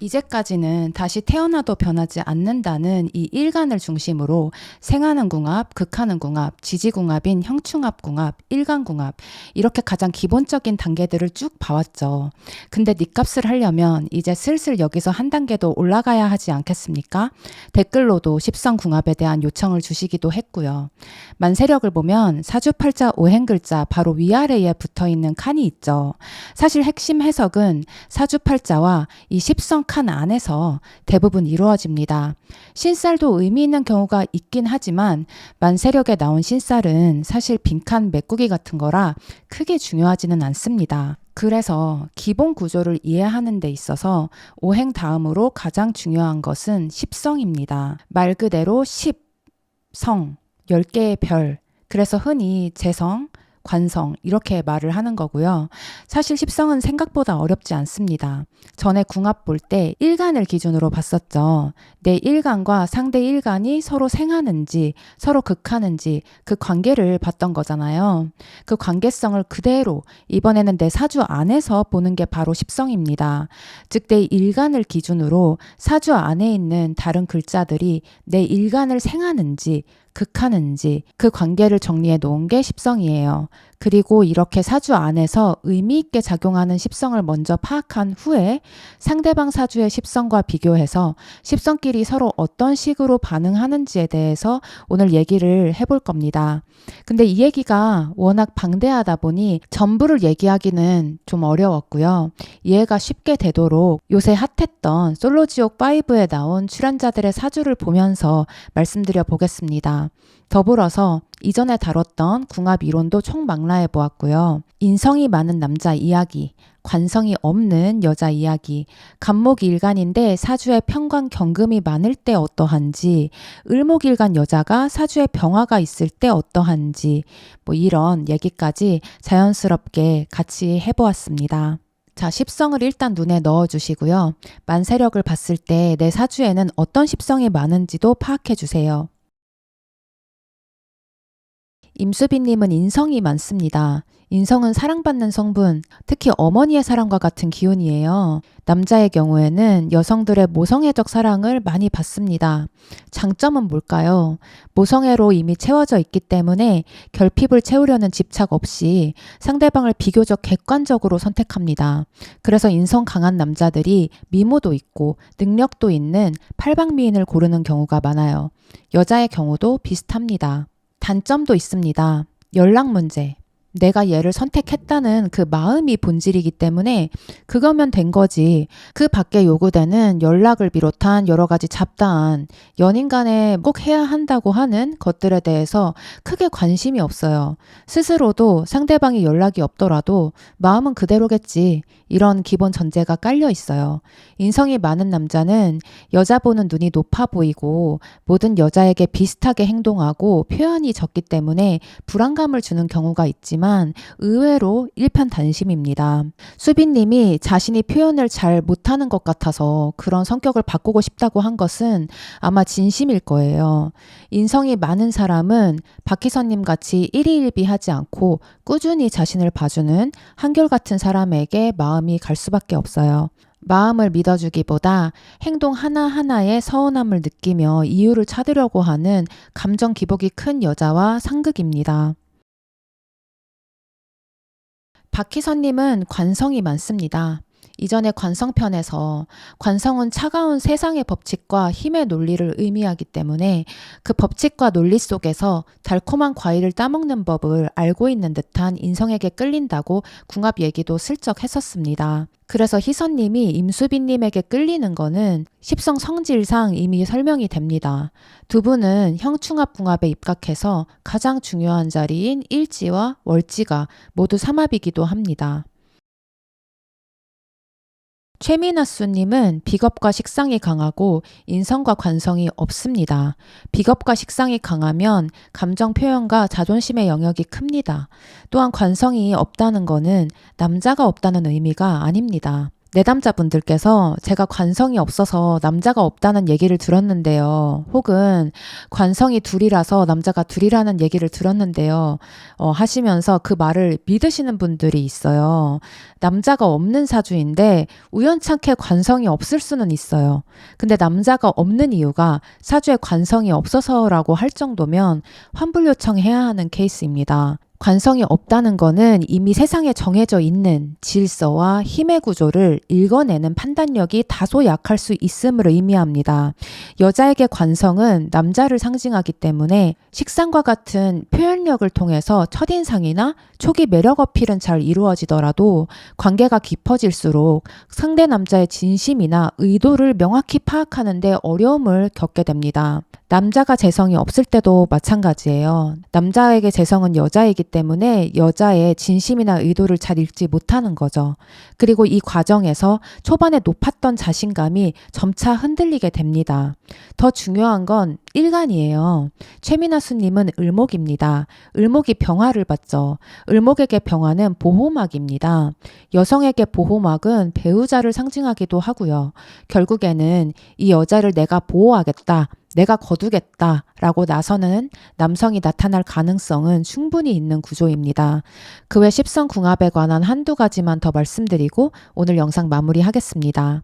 이제까지는 다시 태어나도 변하지 않는다는 이 일간을 중심으로 생하는 궁합, 극하는 궁합, 지지궁합인 형충합궁합, 일간궁합 이렇게 가장 기본적인 단계들을 쭉 봐왔죠. 근데 니값을 하려면 이제 슬슬 여기서 한 단계 더 올라가야 하지 않겠습니까? 댓글로도 십성궁합에 대한 요청을 주시기도 했고요. 만세력을 보면 사주팔자 오행글자 바로 위아래에 붙어있는 칸이 있죠. 사실 핵심 해석은 사주팔자와 이 십성 칸 안에서 대부분 이루어집니다. 신살도 의미 있는 경우가 있긴 하지만 만세력에 나온 신살은 사실 빈칸 메꾸기 같은 거라 크게 중요하지는 않습니다. 그래서 기본 구조를 이해하는 데 있어서 오행 다음으로 가장 중요한 것은 십성입니다. 말 그대로 십, 성, 10개의 별, 그래서 흔히 재성, 관성 이렇게 말을 하는 거고요. 사실 십성은 생각보다 어렵지 않습니다. 전에 궁합 볼 때 일간을 기준으로 봤었죠. 내 일간과 상대 일간이 서로 생하는지 서로 극하는지 그 관계를 봤던 거잖아요. 그 관계성을 그대로 이번에는 내 사주 안에서 보는 게 바로 십성입니다. 즉 내 일간을 기준으로 사주 안에 있는 다른 글자들이 내 일간을 생하는지 극하는지 그 관계를 정리해 놓은 게 십성이에요. 그리고 이렇게 사주 안에서 의미 있게 작용하는 십성을 먼저 파악한 후에 상대방 사주의 십성과 비교해서 십성끼리 서로 어떤 식으로 반응하는지에 대해서 오늘 얘기를 해볼 겁니다. 근데 이 얘기가 워낙 방대하다 보니 전부를 얘기하기는 좀 어려웠고요. 이해가 쉽게 되도록 요새 핫했던 솔로지옥5에 나온 출연자들의 사주를 보면서 말씀드려 보겠습니다. 더불어서 이전에 다뤘던 궁합 이론도 총망라해 보았고요. 인성이 많은 남자 이야기, 관성이 없는 여자 이야기, 간목일간인데 사주에 편관 경금이 많을 때 어떠한지, 을목일간 여자가 사주에 병화가 있을 때 어떠한지 이런 얘기까지 자연스럽게 같이 해보았습니다. 자, 십성을 일단 눈에 넣어주시고요. 만세력을 봤을 때 내 사주에는 어떤 십성이 많은지도 파악해 주세요. 임수빈님은 인성이 많습니다. 인성은 사랑받는 성분, 특히 어머니의 사랑과 같은 기운이에요. 남자의 경우에는 여성들의 모성애적 사랑을 많이 받습니다. 장점은 뭘까요? 모성애로 이미 채워져 있기 때문에 결핍을 채우려는 집착 없이 상대방을 비교적 객관적으로 선택합니다. 그래서 인성 강한 남자들이 미모도 있고 능력도 있는 팔방미인을 고르는 경우가 많아요. 여자의 경우도 비슷합니다. 단점도 있습니다. 연락 문제. 내가 얘를 선택했다는 그 마음이 본질이기 때문에 그거면 된 거지. 그 밖에 요구되는 연락을 비롯한 여러 가지 잡다한 연인 간에 꼭 해야 한다고 하는 것들에 대해서 크게 관심이 없어요. 스스로도 상대방이 연락이 없더라도 마음은 그대로겠지. 이런 기본 전제가 깔려 있어요. 인성이 많은 남자는 여자 보는 눈이 높아 보이고 모든 여자에게 비슷하게 행동하고 표현이 적기 때문에 불안감을 주는 경우가 있지만 의외로 일편단심입니다. 수빈님이 자신이 표현을 잘 못하는 것 같아서 그런 성격을 바꾸고 싶다고 한 것은 아마 진심일 거예요. 인성이 많은 사람은 박희선님 같이 일희일비하지 않고 꾸준히 자신을 봐주는 한결같은 사람에게 마음이 갈 수밖에 없어요. 마음을 믿어주기보다 행동 하나하나에 서운함을 느끼며 이유를 찾으려고 하는 감정 기복이 큰 여자와 상극입니다. 박희선님은 관성이 많습니다. 이전에 관성편에서 관성은 차가운 세상의 법칙과 힘의 논리를 의미하기 때문에 그 법칙과 논리 속에서 달콤한 과일을 따먹는 법을 알고 있는 듯한 인성에게 끌린다고 궁합 얘기도 슬쩍 했었습니다. 그래서 희선님이 임수빈님에게 끌리는 거는 십성 성질상 이미 설명이 됩니다. 두 분은 형충합 궁합에 입각해서 가장 중요한 자리인 일지와 월지가 모두 삼합이기도 합니다. 최민아수님은 비겁과 식상이 강하고 인성과 관성이 없습니다. 비겁과 식상이 강하면 감정 표현과 자존심의 영역이 큽니다. 또한 관성이 없다는 것은 남자가 없다는 의미가 아닙니다. 내담자분들께서 제가 관성이 없어서 남자가 없다는 얘기를 들었는데요. 혹은 관성이 둘이라서 남자가 둘이라는 얘기를 들었는데요. 하시면서 그 말을 믿으시는 분들이 있어요. 남자가 없는 사주인데 우연찮게 관성이 없을 수는 있어요. 근데 남자가 없는 이유가 사주에 관성이 없어서라고 할 정도면 환불 요청해야 하는 케이스입니다. 관성이 없다는 거는 이미 세상에 정해져 있는 질서와 힘의 구조를 읽어내는 판단력이 다소 약할 수 있음을 의미합니다. 여자에게 관성은 남자를 상징하기 때문에 식상과 같은 표현력을 통해서 첫인상이나 초기 매력 어필은 잘 이루어지더라도 관계가 깊어질수록 상대 남자의 진심이나 의도를 명확히 파악하는 데 어려움을 겪게 됩니다. 남자가 재성이 없을 때도 마찬가지예요. 남자에게 재성은 여자이기 때문에 여자의 진심이나 의도를 잘 읽지 못하는 거죠. 그리고 이 과정에서 초반에 높았던 자신감이 점차 흔들리게 됩니다. 더 중요한 건 일간이에요. 최민아수님은 을목입니다. 을목이 병화를 받죠. 을목에게 병화는 보호막입니다. 여성에게 보호막은 배우자를 상징하기도 하고요. 결국에는 이 여자를 내가 보호하겠다, 내가 거두겠다 라고 나서는 남성이 나타날 가능성은 충분히 있는 구조입니다. 그 외 십성궁합에 관한 한두 가지만 더 말씀드리고 오늘 영상 마무리하겠습니다.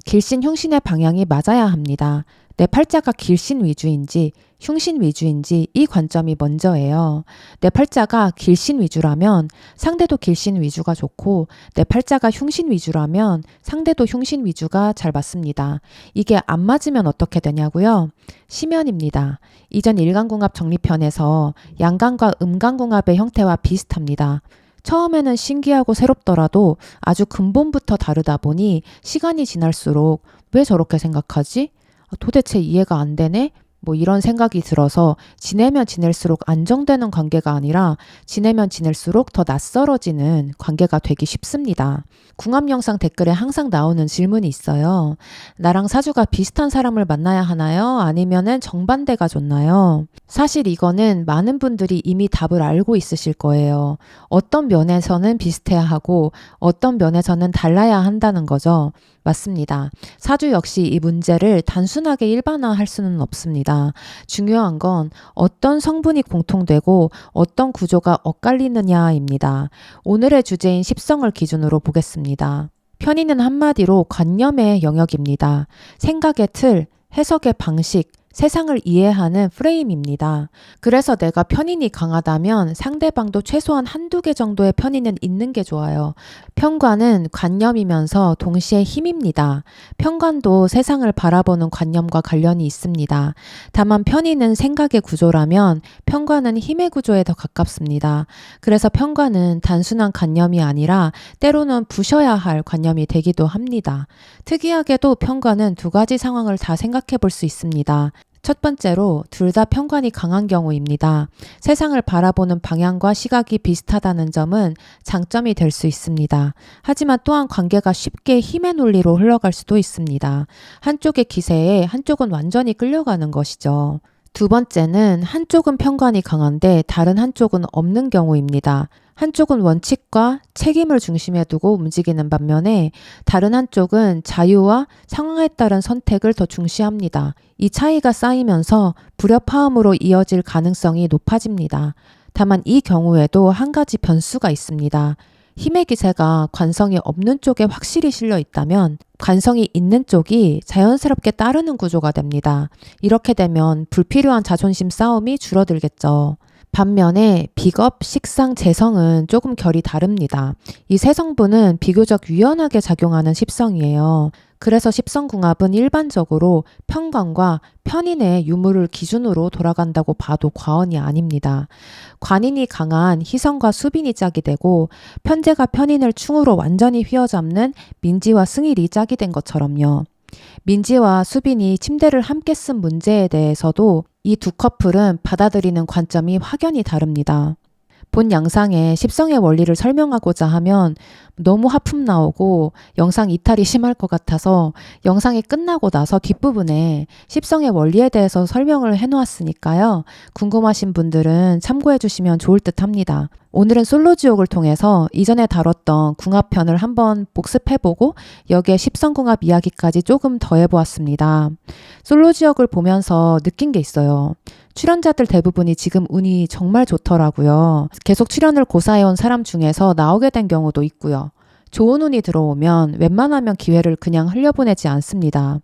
길신 흉신의 방향이 맞아야 합니다. 내 팔자가 길신 위주인지 흉신 위주인지 이 관점이 먼저예요. 내 팔자가 길신 위주라면 상대도 길신 위주가 좋고 내 팔자가 흉신 위주라면 상대도 흉신 위주가 잘 맞습니다. 이게 안 맞으면 어떻게 되냐고요? 시면입니다. 이전 일간궁합 정리편에서 양간과 음간궁합의 형태와 비슷합니다. 처음에는 신기하고 새롭더라도 아주 근본부터 다르다 보니 시간이 지날수록 왜 저렇게 생각하지? 도대체 이해가 안 되네? 이런 생각이 들어서 지내면 지낼수록 안정되는 관계가 아니라 지내면 지낼수록 더 낯설어지는 관계가 되기 쉽습니다. 궁합 영상 댓글에 항상 나오는 질문이 있어요. 나랑 사주가 비슷한 사람을 만나야 하나요? 아니면은 정반대가 좋나요? 사실 이거는 많은 분들이 이미 답을 알고 있으실 거예요. 어떤 면에서는 비슷해야 하고 어떤 면에서는 달라야 한다는 거죠. 맞습니다. 사주 역시 이 문제를 단순하게 일반화할 수는 없습니다. 중요한 건 어떤 성분이 공통되고 어떤 구조가 엇갈리느냐입니다. 오늘의 주제인 십성을 기준으로 보겠습니다. 편의는 한마디로 관념의 영역입니다. 생각의 틀, 해석의 방식, 세상을 이해하는 프레임입니다. 그래서 내가 편인이 강하다면 상대방도 최소한 한두 개 정도의 편인은 있는 게 좋아요. 편관은 관념이면서 동시에 힘입니다. 편관도 세상을 바라보는 관념과 관련이 있습니다. 다만 편인은 생각의 구조라면 편관은 힘의 구조에 더 가깝습니다. 그래서 편관은 단순한 관념이 아니라 때로는 부셔야 할 관념이 되기도 합니다. 특이하게도 편관은 두 가지 상황을 다 생각해 볼 수 있습니다. 첫 번째로 둘 다 편관이 강한 경우입니다. 세상을 바라보는 방향과 시각이 비슷하다는 점은 장점이 될 수 있습니다. 하지만 또한 관계가 쉽게 힘의 논리로 흘러갈 수도 있습니다. 한쪽의 기세에 한쪽은 완전히 끌려가는 것이죠. 두 번째는 한쪽은 편관이 강한데 다른 한쪽은 없는 경우입니다. 한쪽은 원칙과 책임을 중심에 두고 움직이는 반면에 다른 한쪽은 자유와 상황에 따른 선택을 더 중시합니다. 이 차이가 쌓이면서 불협화음으로 이어질 가능성이 높아집니다. 다만 이 경우에도 한 가지 변수가 있습니다. 힘의 기세가 관성이 없는 쪽에 확실히 실려 있다면 관성이 있는 쪽이 자연스럽게 따르는 구조가 됩니다. 이렇게 되면 불필요한 자존심 싸움이 줄어들겠죠. 반면에 비겁, 식상, 재성은 조금 결이 다릅니다. 이 세 성분은 비교적 유연하게 작용하는 십성이에요. 그래서 십성궁합은 일반적으로 편관과 편인의 유무를 기준으로 돌아간다고 봐도 과언이 아닙니다. 관인이 강한 희성과 수빈이 짝이 되고 편재가 편인을 충으로 완전히 휘어잡는 민지와 승일이 짝이 된 것처럼요. 민지와 수빈이 침대를 함께 쓴 문제에 대해서도 이 두 커플은 받아들이는 관점이 확연히 다릅니다. 본 영상에 십성의 원리를 설명하고자 하면 너무 하품 나오고 영상 이탈이 심할 것 같아서 영상이 끝나고 나서 뒷부분에 십성의 원리에 대해서 설명을 해놓았으니까요. 궁금하신 분들은 참고해 주시면 좋을 듯 합니다. 오늘은 솔로지옥을 통해서 이전에 다뤘던 궁합편을 한번 복습해보고 여기에 십성궁합 이야기까지 조금 더해보았습니다. 솔로지옥을 보면서 느낀 게 있어요. 출연자들 대부분이 지금 운이 정말 좋더라고요. 계속 출연을 고사해온 사람 중에서 나오게 된 경우도 있고요. 좋은 운이 들어오면 웬만하면 기회를 그냥 흘려보내지 않습니다.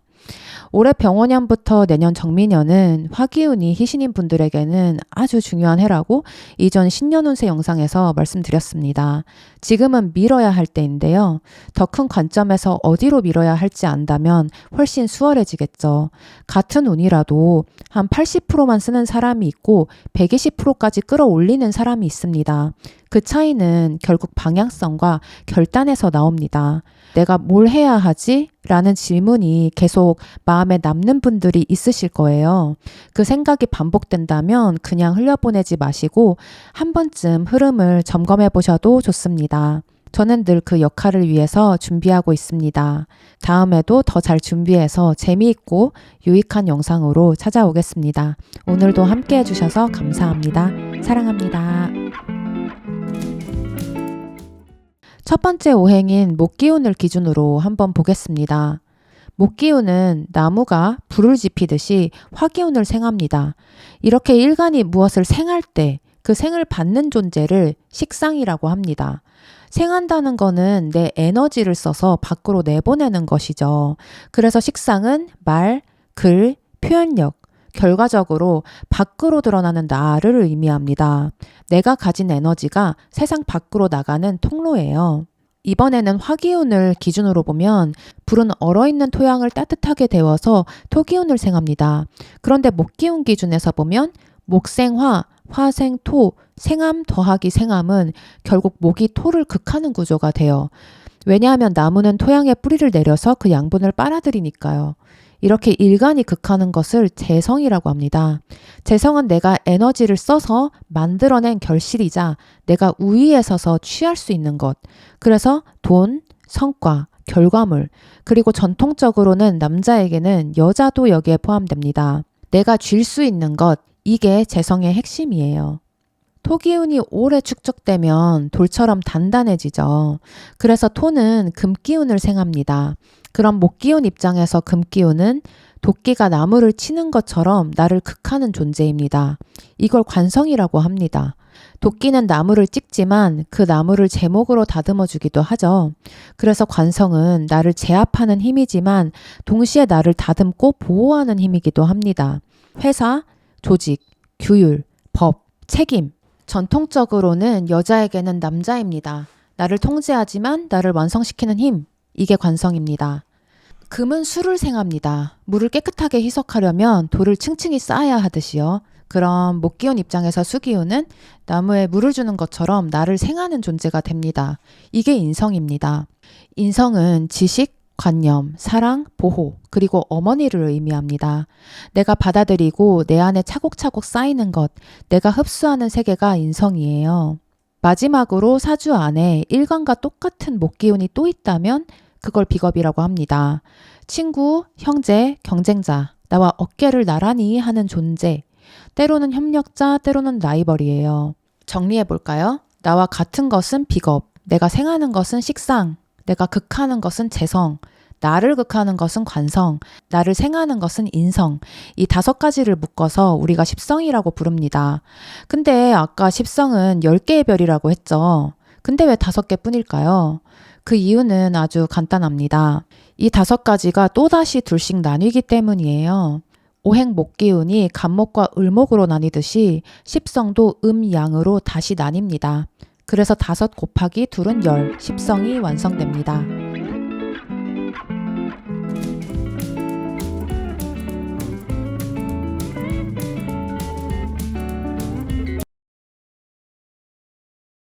올해 병원년부터 내년 정민년은 화기운이 희신인 분들에게는 아주 중요한 해라고 이전 신년운세 영상에서 말씀드렸습니다. 지금은 밀어야 할 때인데요. 더 큰 관점에서 어디로 밀어야 할지 안다면 훨씬 수월해지겠죠. 같은 운이라도 한 80%만 쓰는 사람이 있고 120%까지 끌어올리는 사람이 있습니다. 그 차이는 결국 방향성과 결단에서 나옵니다. 내가 뭘 해야 하지? 라는 질문이 계속 마음에 남는 분들이 있으실 거예요. 그 생각이 반복된다면 그냥 흘려보내지 마시고 한 번쯤 흐름을 점검해 보셔도 좋습니다. 저는 늘 그 역할을 위해서 준비하고 있습니다. 다음에도 더 잘 준비해서 재미있고 유익한 영상으로 찾아오겠습니다. 오늘도 함께 해주셔서 감사합니다. 사랑합니다. 첫 번째 오행인 목기운을 기준으로 한번 보겠습니다. 목기운은 나무가 불을 지피듯이 화기운을 생합니다. 이렇게 일간이 무엇을 생할 때 그 생을 받는 존재를 식상이라고 합니다. 생한다는 거는 내 에너지를 써서 밖으로 내보내는 것이죠. 그래서 식상은 말, 글, 표현력, 결과적으로 밖으로 드러나는 나를 의미합니다. 내가 가진 에너지가 세상 밖으로 나가는 통로예요. 이번에는 화기운을 기준으로 보면 불은 얼어있는 토양을 따뜻하게 데워서 토기운을 생합니다. 그런데 목기운 기준에서 보면 목생화, 화생토, 생암 더하기 생암은 결국 목이 토를 극하는 구조가 돼요. 왜냐하면 나무는 토양에 뿌리를 내려서 그 양분을 빨아들이니까요. 이렇게 일간이 극하는 것을 재성이라고 합니다. 재성은 내가 에너지를 써서 만들어낸 결실이자 내가 우위에 서서 취할 수 있는 것. 그래서 돈, 성과, 결과물, 그리고 전통적으로는 남자에게는 여자도 여기에 포함됩니다. 내가 쥘 수 있는 것, 이게 재성의 핵심이에요. 토기운이 오래 축적되면 돌처럼 단단해지죠. 그래서 토는 금기운을 생합니다. 그럼 목기운 입장에서 금기운은 도끼가 나무를 치는 것처럼 나를 극하는 존재입니다. 이걸 관성이라고 합니다. 도끼는 나무를 찍지만 그 나무를 제목으로 다듬어 주기도 하죠. 그래서 관성은 나를 제압하는 힘이지만 동시에 나를 다듬고 보호하는 힘이기도 합니다. 회사, 조직, 규율, 법, 책임. 전통적으로는 여자에게는 남자입니다. 나를 통제하지만 나를 완성시키는 힘. 이게 관성입니다. 금은 수를 생합니다. 물을 깨끗하게 희석하려면 돌을 층층이 쌓아야 하듯이요. 그럼 목기운 입장에서 수기운은 나무에 물을 주는 것처럼 나를 생하는 존재가 됩니다. 이게 인성입니다. 인성은 지식, 관념, 사랑, 보호, 그리고 어머니를 의미합니다. 내가 받아들이고 내 안에 차곡차곡 쌓이는 것, 내가 흡수하는 세계가 인성이에요. 마지막으로 사주 안에 일간과 똑같은 목기운이 또 있다면 그걸 비겁이라고 합니다. 친구, 형제, 경쟁자, 나와 어깨를 나란히 하는 존재, 때로는 협력자, 때로는 라이벌이에요. 정리해 볼까요? 나와 같은 것은 비겁, 내가 생하는 것은 식상, 내가 극하는 것은 재성, 나를 극하는 것은 관성, 나를 생하는 것은 인성. 이 5가지를 묶어서 우리가 십성이라고 부릅니다. 근데 아까 십성은 10개의 별이라고 했죠. 근데 왜 5개 뿐일까요? 그 이유는 아주 간단합니다. 이 5가지가 또다시 둘씩 나뉘기 때문이에요. 오행 목기운이 간목과 을목으로 나뉘듯이 십성도 음양으로 다시 나뉩니다. 그래서 5 곱하기 2은 10, 십성이 완성됩니다.